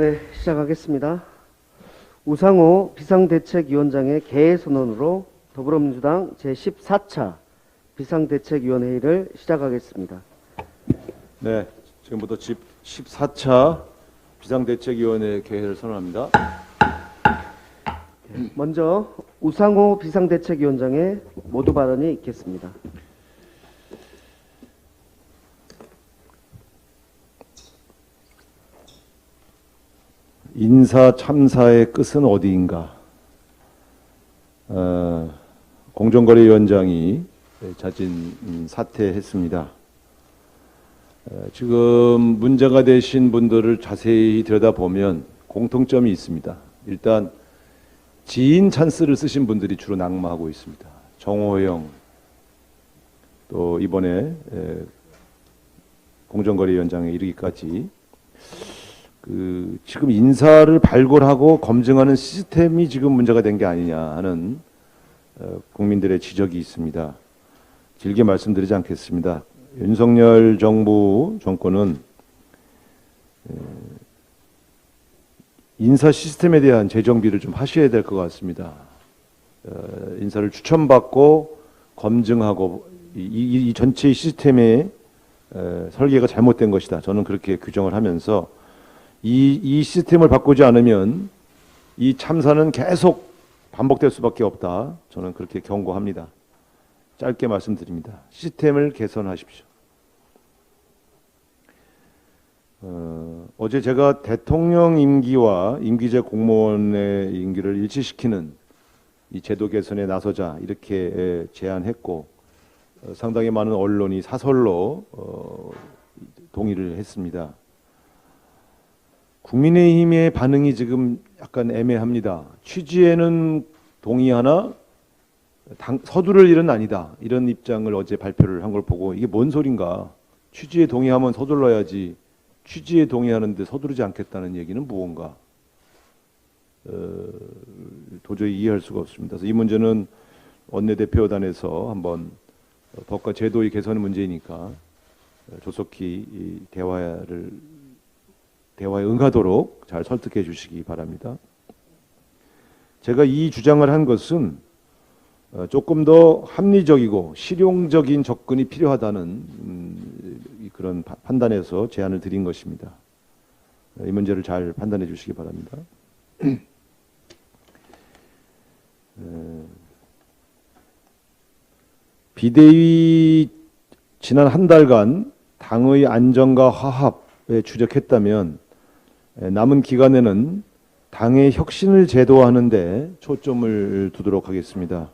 네, 시작하겠습니다. 우상호 비상대책위원장의 개회 선언으로 더불어민주당 제14차 비상대책위원회의를 시작하겠습니다. 네, 지금부터 14차 비상대책위원회 개회를 선언합니다. 먼저 우상호 비상대책위원장의 모두 발언이 있겠습니다. 인사 참사의 끝은 어디인가? 공정거래위원장이 자진 사퇴했습니다. 지금 문제가 되신 분들을 자세히 들여다보면 공통점이 있습니다. 일단 지인 찬스를 쓰신 분들이 주로 낙마하고 있습니다. 정호영, 또 이번에 공정거래위원장에 이르기까지 지금 인사를 발굴하고 검증하는 시스템이 지금 문제가 된 게 아니냐 하는 국민들의 지적이 있습니다. 길게 말씀드리지 않겠습니다. 윤석열 정부 정권은 인사 시스템에 대한 재정비를 좀 하셔야 될 것 같습니다. 인사를 추천받고 검증하고 이 전체 시스템의 설계가 잘못된 것이다. 저는 그렇게 규정을 하면서 이 시스템을 바꾸지 않으면 이 참사는 계속 반복될 수밖에 없다. 저는 그렇게 경고합니다. 짧게 말씀드립니다. 시스템을 개선하십시오. 어제 제가 대통령 임기와 임기제 공무원의 임기를 일치시키는 이 제도 개선에 나서자 이렇게 제안했고 상당히 많은 언론이 사설로 동의를 했습니다. 국민의힘의 반응이 지금 약간 애매합니다. 취지에는 동의하나 서두를 일은 아니다. 이런 입장을 어제 발표를 한 걸 보고 이게 뭔 소린가. 취지에 동의하면 서둘러야지. 취지에 동의하는데 서두르지 않겠다는 얘기는 무언가. 도저히 이해할 수가 없습니다. 그래서 이 문제는 원내대표단에서 한번 법과 제도의 개선 문제이니까 조속히 이 대화에 응하도록 잘 설득해 주시기 바랍니다. 제가 이 주장을 한 것은 조금 더 합리적이고 실용적인 접근이 필요하다는 그런 판단에서 제안을 드린 것입니다. 이 문제를 잘 판단해 주시기 바랍니다. 비대위 지난 한 달간 당의 안정과 화합에 주력했다면 남은 기간에는 당의 혁신을 제도화하는 데 초점을 두도록 하겠습니다.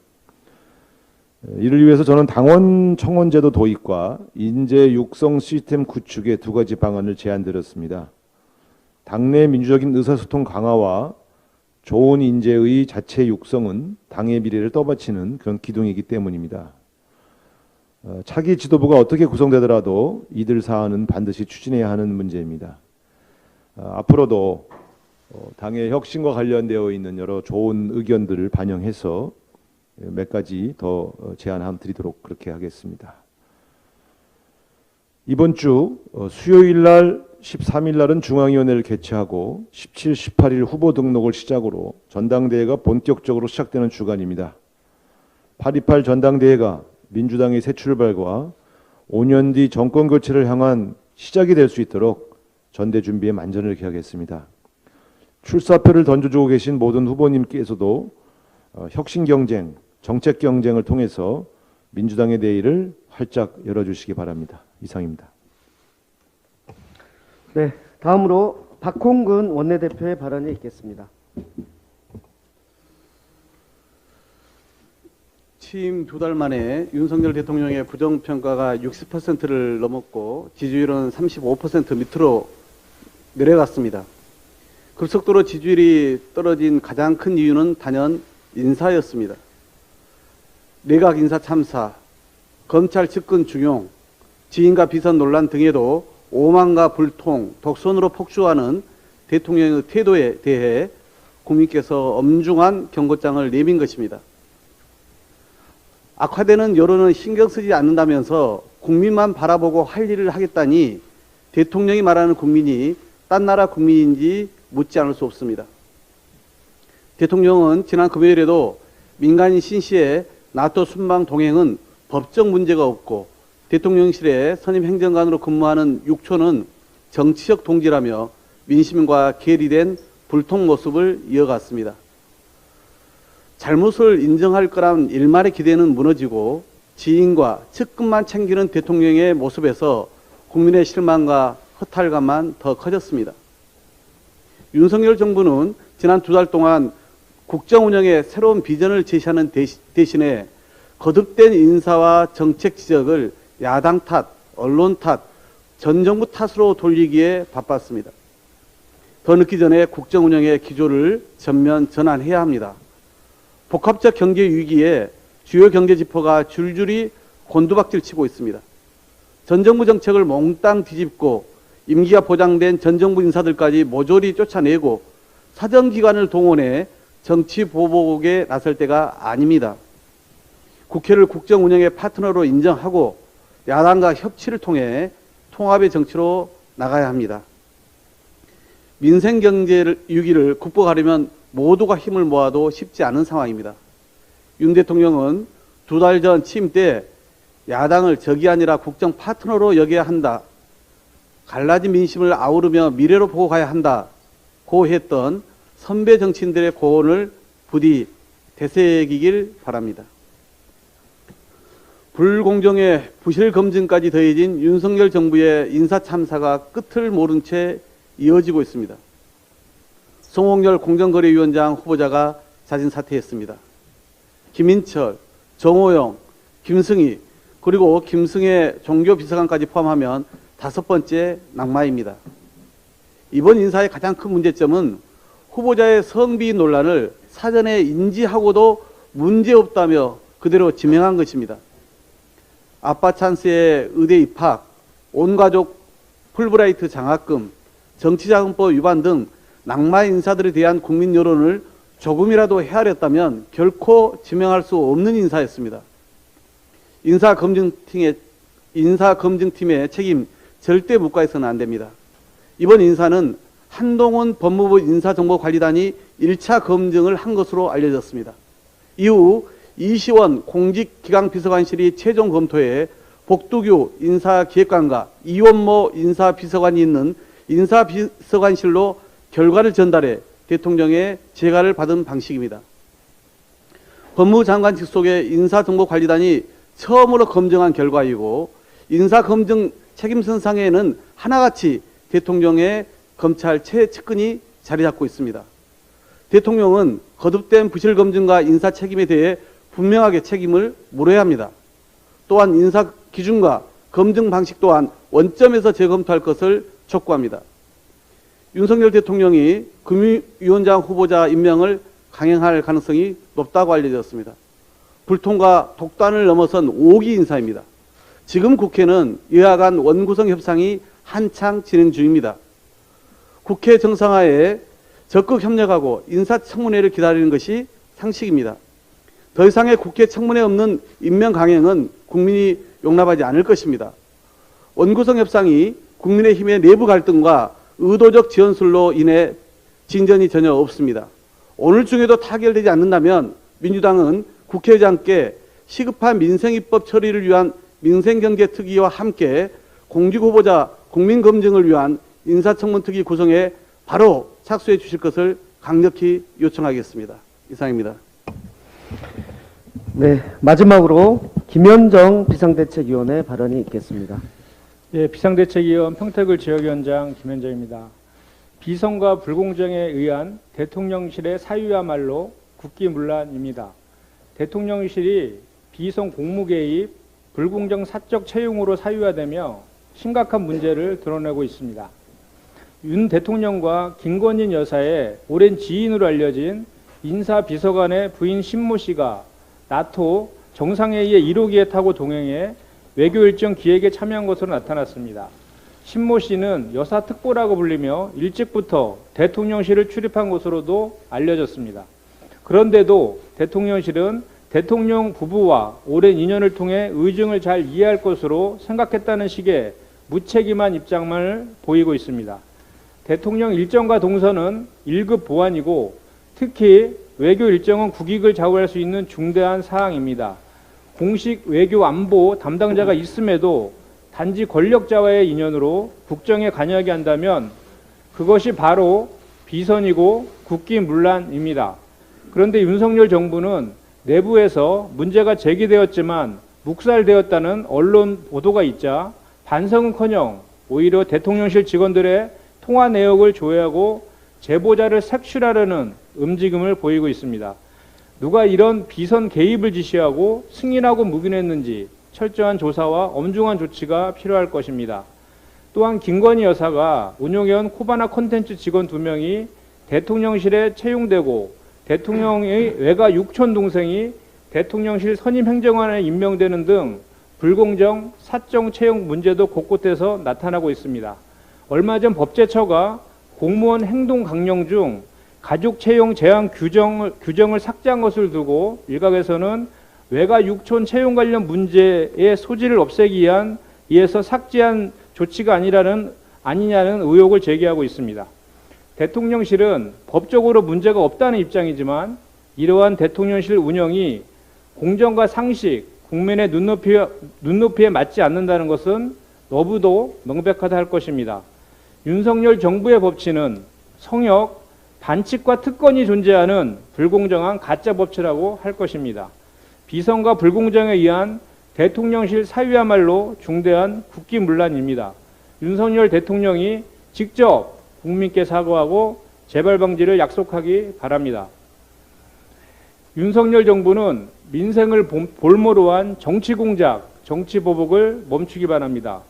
이를 위해서 저는 당원 청원제도 도입과 인재 육성 시스템 구축의 두 가지 방안을 제안드렸습니다. 당내 민주적인 의사소통 강화와 좋은 인재의 자체 육성은 당의 미래를 떠받치는 그런 기둥이기 때문입니다. 차기 지도부가 어떻게 구성되더라도 이들 사안은 반드시 추진해야 하는 문제입니다. 앞으로도 당의 혁신과 관련되어 있는 여러 좋은 의견들을 반영해서 몇 가지 더 제안 드리도록 그렇게 하겠습니다. 이번 주 수요일 날 13일 날은 중앙위원회를 개최하고 17, 18일 후보 등록을 시작으로 전당대회가 본격적으로 시작되는 주간입니다. 8.28 전당대회가 민주당의 새 출발과 5년 뒤 정권 교체를 향한 시작이 될 수 있도록 전대 준비에 만전을 기하겠습니다. 출사표를 던져주고 계신 모든 후보님께서도 혁신 경쟁, 정책 경쟁을 통해서 민주당의 내일을 활짝 열어주시기 바랍니다. 이상입니다. 네, 다음으로 박홍근 원내대표의 발언이 있겠습니다. 취임 2달 만에 윤석열 대통령의 부정평가가 60%를 넘었고 지지율은 35% 밑으로 내려갔습니다. 급속도로 지지율이 떨어진 가장 큰 이유는 단연 인사였습니다. 내각 인사 참사, 검찰 측근 중용, 지인과 비선 논란 등에도 오만과 불통, 독선으로 폭주하는 대통령의 태도에 대해 국민께서 엄중한 경고장을 내민 것입니다. 악화되는 여론은 신경 쓰지 않는다면서 국민만 바라보고 할 일을 하겠다니 대통령이 말하는 국민이 딴 나라 국민인지 묻지 않을 수 없습니다. 대통령은 지난 금요일에도 민간인 신 씨의 나토 순방 동행은 법적 문제가 없고 대통령실에 선임 행정관으로 근무하는 6초는 정치적 동지라며 민심과 괴리된 불통 모습을 이어갔습니다. 잘못을 인정할 거란 일말의 기대는 무너지고 지인과 측근만 챙기는 대통령의 모습에서 국민의 실망과 허탈감만 더 커졌습니다. 윤석열 정부는 지난 2달 동안 국정 운영의 새로운 비전을 제시하는 대신에 거듭된 인사와 정책 지적을 야당 탓, 언론 탓, 전 정부 탓으로 돌리기에 바빴습니다. 더 늦기 전에 국정 운영의 기조를 전면 전환해야 합니다. 복합적 경제 위기에 주요 경제 지표가 줄줄이 곤두박질 치고 있습니다. 전 정부 정책을 몽땅 뒤집고 임기가 보장된 전 정부 인사들까지 모조리 쫓아내고 사정기관을 동원해 정치 보복에 나설 때가 아닙니다. 국회를 국정 운영의 파트너로 인정하고 야당과 협치를 통해 통합의 정치로 나가야 합니다. 민생 경제 위기를 극복하려면 모두가 힘을 모아도 쉽지 않은 상황입니다. 윤 대통령은 2달 전 취임 때 야당을 적이 아니라 국정 파트너로 여겨야 한다. 갈라진 민심을 아우르며 미래로 보고 가야 한다고 했던 선배 정치인들의 고언을 부디 되새기길 바랍니다. 불공정의 부실 검증까지 더해진 윤석열 정부의 인사 참사가 끝을 모른 채 이어지고 있습니다. 송홍열 공정거래위원장 후보자가 자진 사퇴했습니다. 김인철, 정호영, 김승희 그리고 김승혜 종교비서관까지 포함하면 5번째 낙마입니다. 이번 인사의 가장 큰 문제점은 후보자의 성비 논란을 사전에 인지하고도 문제없다며 그대로 지명한 것입니다. 아빠 찬스의 의대 입학, 온가족 풀브라이트 장학금, 정치자금법 위반 등 낙마 인사들에 대한 국민 여론을 조금이라도 헤아렸다면 결코 지명할 수 없는 인사였습니다. 인사검증팀의 책임 절대 묵과해서는 안 됩니다. 이번 인사는 한동훈 법무부 인사정보관리단이 1차 검증을 한 것으로 알려졌습니다. 이후 이시원 공직기강비서관실이 최종 검토해 복두규 인사기획관과 이원모 인사비서관이 있는 인사비서관실로 결과를 전달해 대통령의 재가를 받은 방식입니다. 법무부 장관 직속의 인사정보관리단이 처음으로 검증한 결과이고 인사검증 책임선상에는 하나같이 대통령의 검찰 최측근이 자리 잡고 있습니다. 대통령은 거듭된 부실검증과 인사 책임에 대해 분명하게 책임을 물어야 합니다. 또한 인사 기준과 검증 방식 또한 원점에서 재검토할 것을 촉구합니다. 윤석열 대통령이 금융위원장 후보자 임명을 강행할 가능성이 높다고 알려졌습니다. 불통과 독단을 넘어선 5기 인사입니다. 지금 국회는 여야 간 원구성 협상이 한창 진행 중입니다. 국회 정상화에 적극 협력하고 인사청문회를 기다리는 것이 상식입니다. 더 이상의 국회 청문회 없는 임명 강행은 국민이 용납하지 않을 것입니다. 원구성 협상이 국민의힘의 내부 갈등과 의도적 지연술로 인해 진전이 전혀 없습니다. 오늘 중에도 타결되지 않는다면 민주당은 국회의장께 시급한 민생입법 처리를 위한 민생경제특위와 함께 공직후보자 국민검증을 위한 인사청문특위 구성에 바로 착수해 주실 것을 강력히 요청하겠습니다. 이상입니다. 네, 마지막으로 김현정 비상대책위원회 발언이 있겠습니다. 예, 비상대책위원 평택을 지역위원장 김현정입니다. 비선과 불공정에 의한 대통령실의 사유야말로 국기문란입니다. 대통령실이 비선 공무 개입, 불공정 사적 채용으로 사유화되며 심각한 문제를 드러내고 있습니다. 윤 대통령과 김건희 여사의 오랜 지인으로 알려진 인사비서관의 부인 신모 씨가 나토 정상회의의 1호기에 타고 동행해 외교 일정 기획에 참여한 것으로 나타났습니다. 신모 씨는 여사 특보라고 불리며 일찍부터 대통령실을 출입한 것으로도 알려졌습니다. 그런데도 대통령실은 대통령 부부와 오랜 인연을 통해 의중을 잘 이해할 것으로 생각했다는 식의 무책임한 입장을 보이고 있습니다. 대통령 일정과 동선은 1급 보안이고 특히 외교 일정은 국익을 좌우할 수 있는 중대한 사항입니다. 공식 외교 안보 담당자가 있음에도 단지 권력자와의 인연으로 국정에 관여하게 한다면 그것이 바로 비선이고 국기문란입니다. 그런데 윤석열 정부는 내부에서 문제가 제기되었지만 묵살되었다는 언론 보도가 있자 반성은커녕 오히려 대통령실 직원들의 통화 내역을 조회하고 제보자를 색출하려는 움직임을 보이고 있습니다. 누가 이런 비선 개입을 지시하고 승인하고 묵인했는지 철저한 조사와 엄중한 조치가 필요할 것입니다. 또한 김건희 여사가 운용해온 코바나 콘텐츠 직원 2명이 대통령실에 채용되고 대통령의 외가 육촌 동생이 대통령실 선임행정관에 임명되는 등 불공정 사적 채용 문제도 곳곳에서 나타나고 있습니다. 얼마 전 법제처가 공무원 행동 강령 중 가족 채용 제한 규정을 삭제한 것을 두고 일각에서는 외가 육촌 채용 관련 문제의 소지를 없애기 위해서 삭제한 조치가 아니냐는 의혹을 제기하고 있습니다. 대통령실은 법적으로 문제가 없다는 입장이지만 이러한 대통령실 운영이 공정과 상식, 국민의 눈높이에 맞지 않는다는 것은 너무도 명백하다 할 것입니다. 윤석열 정부의 법치는 성역, 반칙과 특권이 존재하는 불공정한 가짜 법치라고 할 것입니다. 비선과 불공정에 의한 대통령실 사유야말로 중대한 국기문란입니다. 윤석열 대통령이 직접 국민께 사과하고 재발 방지를 약속하기 바랍니다. 윤석열 정부는 민생을 볼모로 한 정치공작, 정치보복을 멈추기 바랍니다.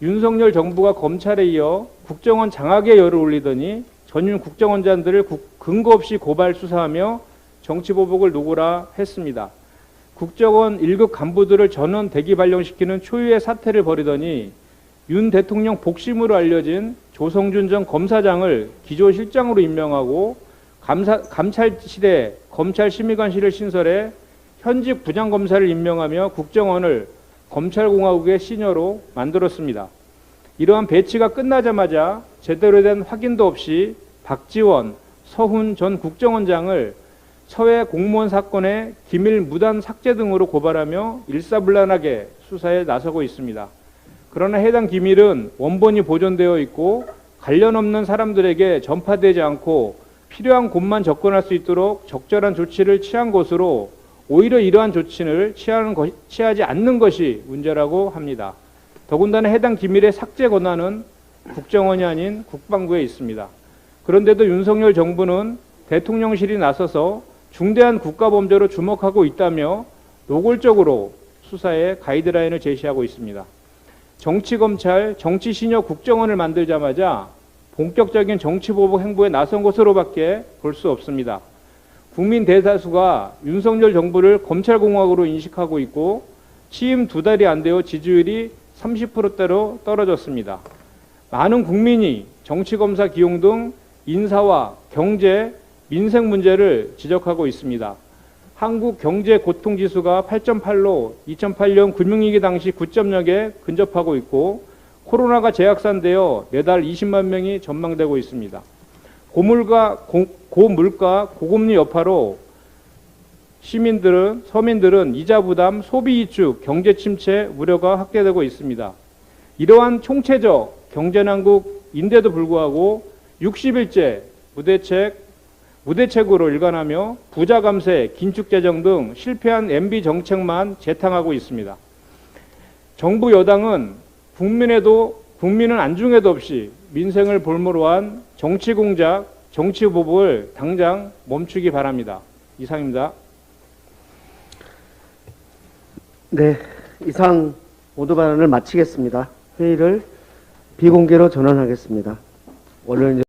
윤석열 정부가 검찰에 이어 국정원 장악에 열을 올리더니 전윤 국정원장들을 근거 없이 고발 수사하며 정치보복을 노고라 했습니다. 국정원 1급 간부들을 전원 대기 발령시키는 초유의 사태를 벌이더니 윤 대통령 복심으로 알려진 조성준 전 검사장을 기조실장으로 임명하고 감찰실에 검찰심의관실을 신설해 현직 부장검사를 임명하며 국정원을 검찰공화국의 시녀로 만들었습니다. 이러한 배치가 끝나자마자 제대로 된 확인도 없이 박지원, 서훈 전 국정원장을 서해 공무원 사건의 기밀 무단 삭제 등으로 고발하며 일사불란하게 수사에 나서고 있습니다. 그러나 해당 기밀은 원본이 보존되어 있고 관련 없는 사람들에게 전파되지 않고 필요한 곳만 접근할 수 있도록 적절한 조치를 취한 것으로 오히려 이러한 조치를 취하지 않는 것이 문제라고 합니다. 더군다나 해당 기밀의 삭제 권한은 국정원이 아닌 국방부에 있습니다. 그런데도 윤석열 정부는 대통령실이 나서서 중대한 국가범죄로 주목하고 있다며 노골적으로 수사에 가이드라인을 제시하고 있습니다. 정치검찰, 정치시녀 국정원을 만들자마자 본격적인 정치보복 행보에 나선 것으로밖에 볼 수 없습니다. 국민 대다수가 윤석열 정부를 검찰공화국으로 인식하고 있고 취임 2달이 안 되어 지지율이 30%대로 떨어졌습니다. 많은 국민이 정치검사 기용 등 인사와 경제, 민생 문제를 지적하고 있습니다. 한국경제고통지수가 8.8로 2008년 금융위기 당시 9.0에 근접하고 있고 코로나가 재확산되어 매달 20만 명이 전망되고 있습니다. 고물가, 고금리 여파로 서민들은 이자 부담, 소비 위축, 경제 침체 우려가 확대되고 있습니다. 이러한 총체적 경제난국인데도 불구하고 60일째 무대책으로 일관하며 부자 감세, 긴축 재정 등 실패한 MB 정책만 재탕하고 있습니다. 정부 여당은 국민은 안중에도 없이 민생을 볼모로 한 정치 공작, 정치 보복을 당장 멈추기 바랍니다. 이상입니다. 네, 이상 모두 발언을 마치겠습니다. 회의를 비공개로 전환하겠습니다. 원로인